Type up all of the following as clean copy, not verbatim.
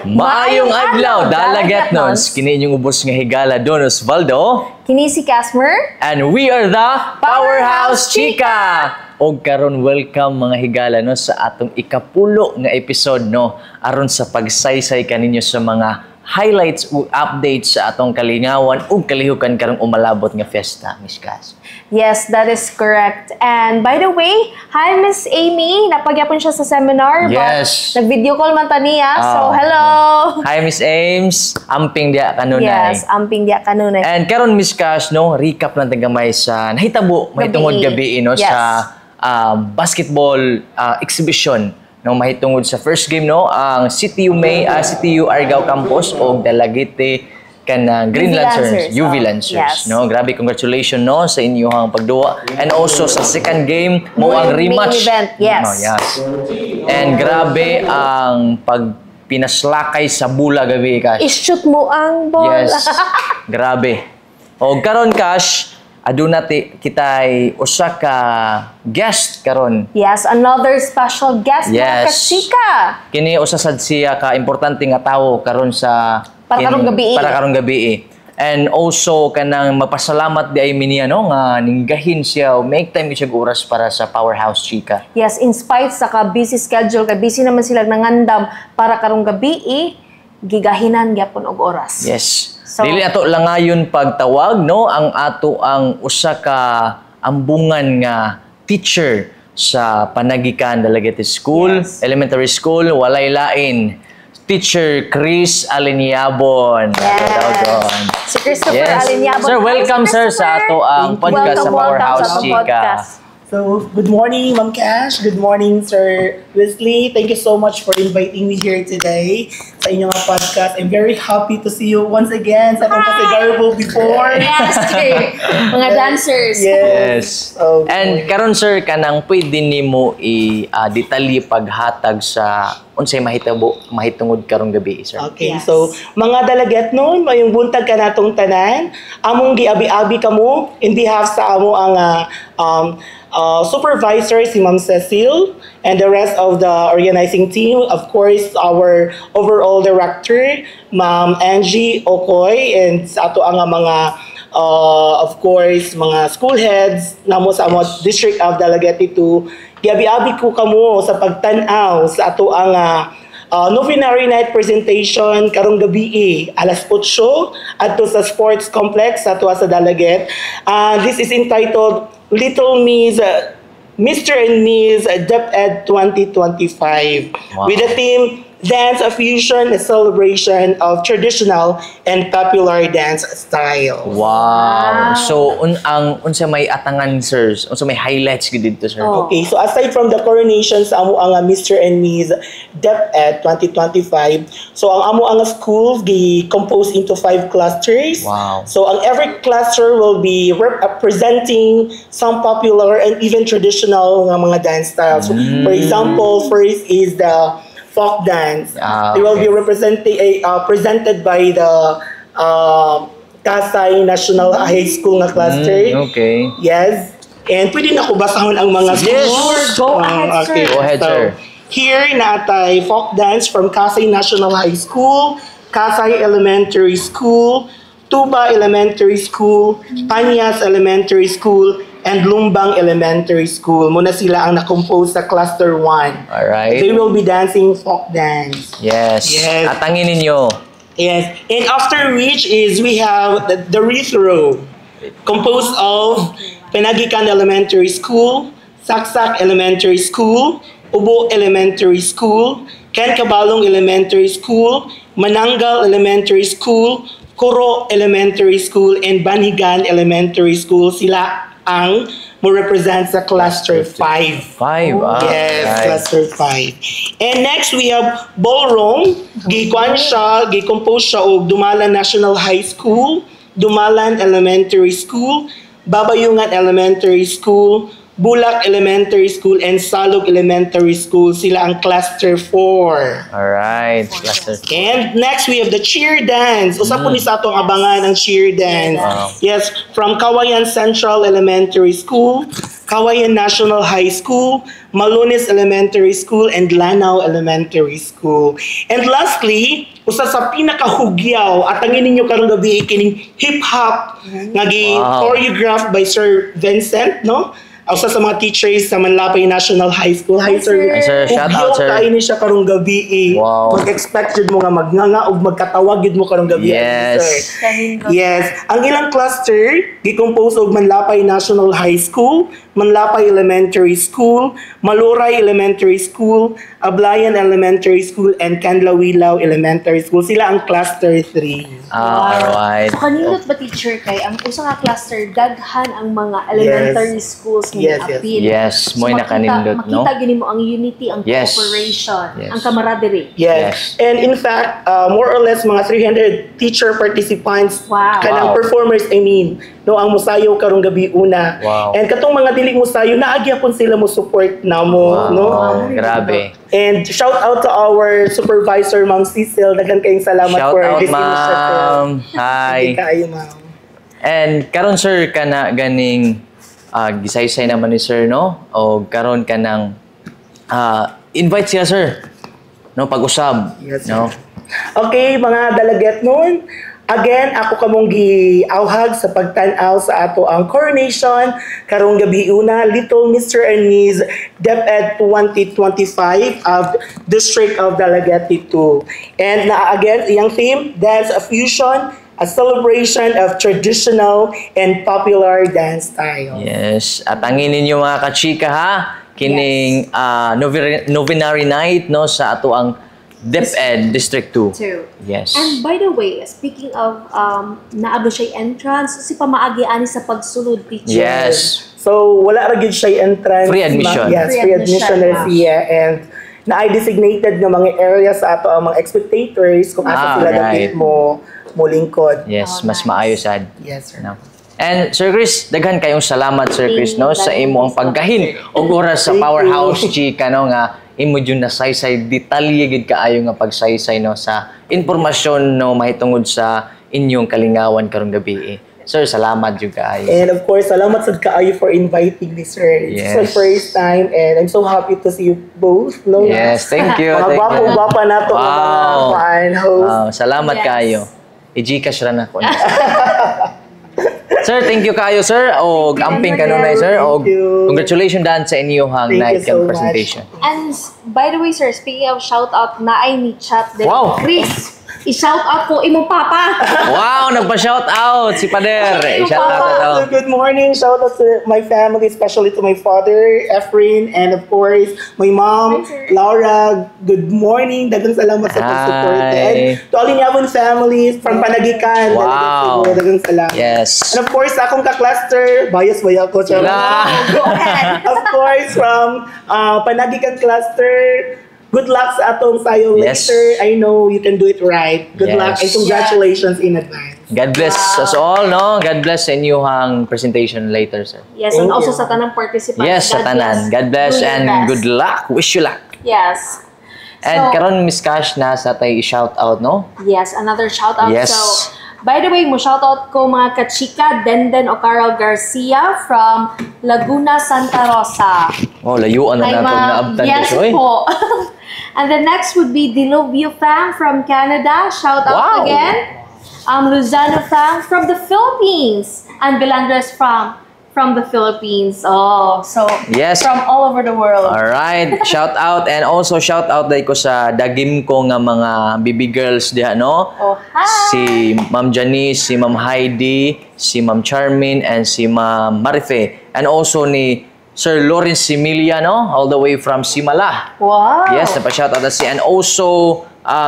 Maayong adlaw, dalagetnons. Kini inyong ubos nga higala, Don Osvaldo. Kini si Casmer. And we are the Powerhouse Chika. Og karon welcome mga higala no sa atong ikapulo nga episode no aron sa pagsaysay kaninyo sa mga highlights o updates sa atong kalingawan ug kalihukan karong umalabot nga fiesta, Miss Cas. Yes, that is correct. And by the way, hi Miss Amy. Napagyapon siya sa seminar. Yes. But nag-video call man ta niya. So, hello. Hi Miss Ames. Amping dia kanunay. Yes, amping dia kanunay. And karon Miss Cas no, recap lang gamay sa nahitabo mahitungod gabi no yes. sa basketball exhibition no mahitungod sa first game no ang CTU Argao Campus o Dalagete kanang Green Lancers, UV Lancers yes. no. Grabe, congratulations no sa inyong pagduwa and also sa second game mo ang rematch event. Yes. Yes. And grabe ang pinaslakay sa bula gabi Cash. I-shoot mo ang ball. Yes. Grabe. O karon Cash, aduna kitay usa ka guest karon. Yes, another special guest mga ka-chika. Kini usa sad siya ka importante nga tawo karon sa para karong gabi. And also kanang mapasalamat di ay niya no nga ninggahin siya o make time siya oras para sa Powerhouse Chika. Yes, in spite sa ka busy schedule, ka busy naman sila nangandam para karong gabi gigahinan gyapon og oras. Yes. So, dili ato lang ngayon pagtawag no ang ato ang usa ka ambungan nga teacher sa Panagikan Dalagete School, yes. Elementary School, walay lain. Teacher Chris Aliniabon. Yes. Si Christopher Aliniabon. Sir, welcome sir sa ato ang podcast sa Powerhouse Chika. So, good morning, Ma'am Cash. Good morning, Sir Wesley. Thank you so much for inviting me here today sa inyong podcast. I'm very happy to see you once again sa akong Pasigarbo before. Yes, mga dancers. Yes. Okay. And karon sir, kanang pwede nimo i-detalye paghatag sa unsay mahitungod karong gabi, sir. Okay, yes. So mga dalaget noon, mayong buntag ka natong tanan, among giabi-abi kamo in behalf sa amo ang supervisor si Ma'am Cecile and the rest of the organizing team, of course our overall director Ma'am Angie Okoy, and sa ato ang mga of course mga school heads namo sa amo District of Dalagete 2. Giabi-abi ko kamo sa pagtan-aw sa ato ang Novenary Night presentation karong gabi alas 8 adto sa Sports Complex sa ato sa Dalaget. This is entitled Little Miss Mr. and Miss DepEd 2025. Wow. With the theme Dance a Fusion, a celebration of traditional and popular dance style. Wow. So unsa may atangan sir? Unsa may highlights gid dito sir? Okay, so aside from the coronation sa amo ang Mr. and Miss DepEd 2025, so ang amo ang schools gi-compose into 5 clusters. Wow. So ang every cluster will be presenting some popular and even traditional nga mga dance styles. So, for example, first is the folk dance. They will be presented by the Kasay National High School nga cluster. Okay. Yes. And pwede na ko basahon ang mga schools. Go ahead, sir. Okay, go ahead, sir. Here natay folk dance from Kasay National High School, Kasay Elementary School, Tuba Elementary School, Panyas Elementary School, and Lumbang Elementary School. Muna sila ang na-compose sa Cluster 1. Alright. They will be dancing folk dance. Yes. Atangin ninyo. Yes. And after which is we have the wreath row, composed of Penagikan Elementary School, Saksak Elementary School, Ubo Elementary School, Ken Cabalong Elementary School, Manangal Elementary School, Kuro Elementary School, and Banigan Elementary School. Sila ang mo represent sa cluster 5. 5, yes, right. Cluster 5. And next we have ballroom. Gi-compose siya og Dumalan National High School, Dumalan Elementary School, Babayungan Elementary School, Bulak Elementary School, and Salog Elementary School. Sila ang cluster 4. Alright, cluster 4. And next we have the cheer dance. Usa po ni sa atong abangan ang cheer dance. Wow. Yes, from Kawayan Central Elementary School, Kawayan National High School, Malones Elementary School, and Lanao Elementary School. And lastly, usa sa pinakahugyaw at ang ninyo karong gabi kining hip-hop nga choreographed by Sir Vincent, no? Usa sa mga teachers sa Manlapay National High School. Hi, sir. Hi, sir. Shout out, sir. Kayo ni siya karong gabi. Wow. Mag-expect jud mo nga magnganga ug magkatawag jud mo karong gabi. Yes. Sir. Yes. Ang ilang cluster, gi-compose og Manlapay National High School, Manlapay Elementary School, Maluray Elementary School, Ablayan Elementary School, and Canlawilaw Elementary School. Sila ang cluster 3. Alright. So kanindot ba teacher kay ang usa ka cluster daghan ang mga elementary schools nga appeal. Yes, mo'y nakanindot, no? Makita gini mo ang unity, ang Yes. cooperation, Yes. ang camaraderie. Yes. And in fact, more or less mga 300 teacher participants, Wow. kanang Wow. performers, I mean, no, ang musayo karong gabi una. Wow. And katong mga dili musayo, naagya pon sila mo support namo, Wow. no? Grabe. And shout out to our supervisor, Ma'am Cecil. Daghan kayong salamat Shout for out, this ma'am. initiative. Hi. Hindi kayo, ma'am. And karon sir ka na ganing gisaysay naman ni sir, no? O karon ka ng invite siya sir. No, pag-usab. Yes, no? Okay, mga dalaget nun. Again, ako kamong giawhag sa pagtan-aw sa ato ang coronation karong gabi una, Little Mr. and Ms. DepEd 2025 of District of Dalaguete 2. And again, iyang theme, Dance a Fusion, a celebration of traditional and popular dance style. Yes. At angin ninyo mga kachika ha, kining novenary night no sa ato ang DepEd District 2. Yes. And by the way, speaking of naabot siya entrance, si pamaagi ani sa pagsulod teacher. Yes. So, wala ra gyud siya entrance. Free admission. Yes, free admission na siya. And na-designated nga mga areas sa ato ang mga spectators kung asa sila right. dapat mo lingkod. Yes, mas maayo sad. Yes, sir. No. And Sir Chris, daghan kayong salamat Sir Chris no sa imo ang pagkahin og oras sa Powerhouse Chika no nga imo jud na saysay detalye gid kaayo nga pagsaysay no sa impormasyon no mahitungod sa inyong kalingawan karong gabi. Sir, salamat jud kaayo. And of course, salamat sad kaayo for inviting me, sir. It's my first time and I'm so happy to see you both. No? Yes, thank you. Mga gwapong-gwapa na to mga fan host. Wow, salamat kaayo. I-Gcash ra na ko. Sir, thank you kayo, sir. O amping kanunay, sir. O congratulations daan sa inyong night so presentation. And by the way, sir, speaking of shout out, naay ni chat din. Wow. Chris, i-shout out po imong papa. Wow, nagpa-shout out si Pader. I-shout out So, ito. good morning. Shout out to my family, especially to my father, Efren, and of course, my mom, Laura. Good morning. Dagang salamat sa pag-support. And to all Inyabon families from Panagikan. Wow. Dagang salamat. Yes. And of course, akong ka-cluster, bias ba ako? Wala. Go ahead. Of course, from Panagikan cluster, good luck sa atong sayo Yes. later. I know you can do it right. Good luck and Yes. congratulations in advance. God bless us all, no? God bless sa inyong presentation later, sir. Yes, and also sa tanang participants. Yes, sa tanan. God bless and good luck. Wish you luck. Yes. And So- karon Miss Cash na sa tay i-shout out, no? Yes, another shout out. Yes. So, by the way, mo shout out ko mga kachika, Denden Ocarol Garcia from Laguna, Santa Rosa. Oh, layuan na Hi, natin na ma'am. abtan Yes ko, eh. po. And the next would be Diluvio Fang from Canada. Shout out Wow. again. Luzano Fang from the Philippines. And Belandres from the Philippines. Oh, so Yes. from all over the world. Alright, shout out and also shout out dahil ko sa dagim ko nga mga baby girls diha, no? Oh, hi. Si Ma'am Janice, si Ma'am Heidi, si Ma'am Charmin, and si Ma'am Marife. And also ni Sir Lawrence Similia, no? All the way from Simala. Wow. Yes, napa-shout out na siya. And also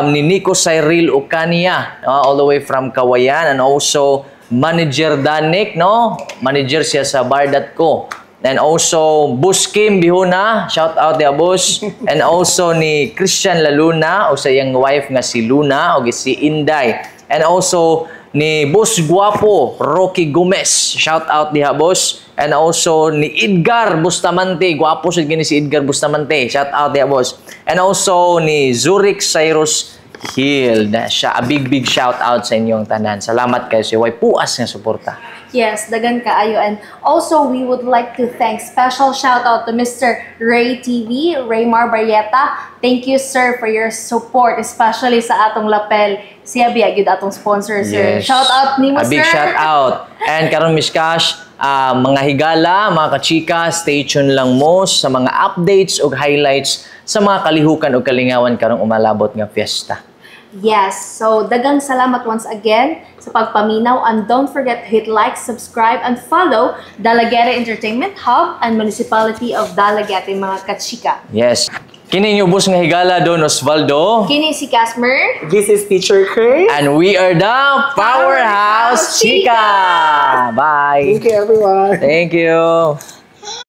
ni Nico Cyril Ucania, all the way from Kawayan. And also Manager Danik, no? Manager siya sa bar.co. And also Boss Kim Bihuna, shout out dia Boss. And also ni Christian Laluna o sa iyang wife nga si Luna o si Inday. And also ni Boss Guapo Rocky Gomez, shout out diha Boss. And also ni Edgar Bustamante, guwapo siya gini si Edgar Bustamante, shout out diha Boss. And also ni Zurich Cyrus Hill, na siya a big shout out sa inyong tanan. Salamat kayo sa way puas nga suporta. Yes, dagan kaayo. And also, we would like to thank special shout out to Mr. Ray TV, Raymar Barrieta. Thank you, sir, for your support, especially sa atong lapel. Siya biya gyud atong sponsor, sir. Yes. Shout out nimo, A sir. big shout out. And karon Miss Cash, mga higala, mga kachika, stay tuned lang mo sa mga updates ug highlights sa mga kalihukan ug kalingawan karong umalabot nga fiesta. Yes, so dagang salamat once again sa pagpaminaw, and don't forget to hit like, subscribe, and follow Dalagete Entertainment Hub and Municipality of Dalagete, mga kachika. Yes. Kini yung ubos nga higala Don Osvaldo. Kini si Casmer. This is Teacher Chris. And we are the Powerhouse Chika. Bye. Thank you, everyone. Thank you.